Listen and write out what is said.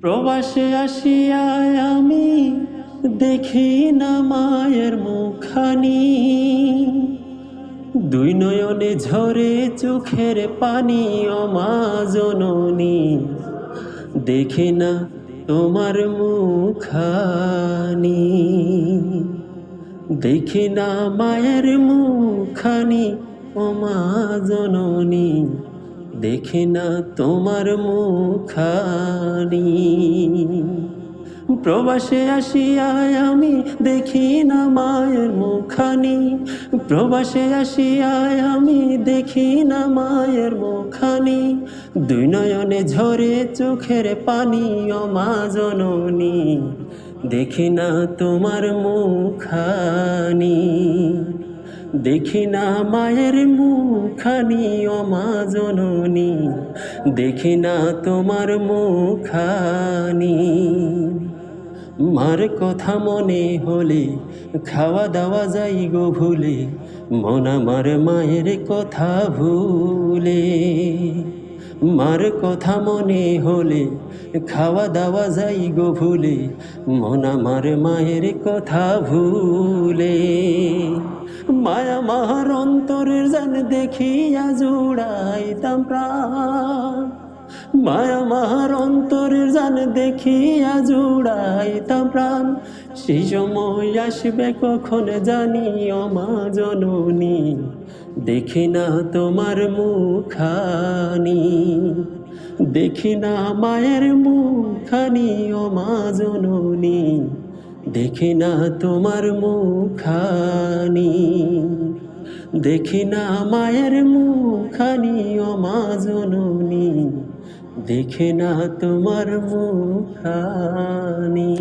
প্রবাসে আসিয়া আমি দেখি না মায়ের মুখানি, দুই নয়নে ঝরে চোখের পানি। ও মা জননী, দেখি না তোমার মুখানি, দেখি না মায়ের মুখানি। ও মা জননী, দেখি না তোমার মুখানি। প্রবাসে আসিয়া আমি দেখি না মায়ের মুখানি, প্রবাসে আসিয়া আমি দেখি না মায়ের মুখানি, দুই নয়নে ঝরে চোখের পানি। ও মা জননী, দেখি না তোমার মুখানি, দেখি না মায়ের মুখানি। ও মা জননী, দেখি না তোমার মুখানি। মার কথা মনে হলে খাওয়া দাওয়া যাই গো ভুলে, মন আমার মায়ের কথা ভুলে। মার কথা মনে হলে খাওয়া দাওয়া যাই গো ভুলে, মন আমার মায়ের কথা ভুলে। মায়া মার অন্তরের জান দেখিয়া জুড়াইতাম প্রাণ, মায়া মার অন্তরের জান দেখিয়া জুড়াইতাম প্রাণ। সেই সময় আসবে কখন জানি। ও মা জননী, দেখি না তোমার মুখানি, দেখি না মায়ের মুখানি। ও মা জননী, দেখি না তোমার মুখানি, দেখি না মায়ের মুখানি। ও মা জননী, দেখি না তোমার মুখানি।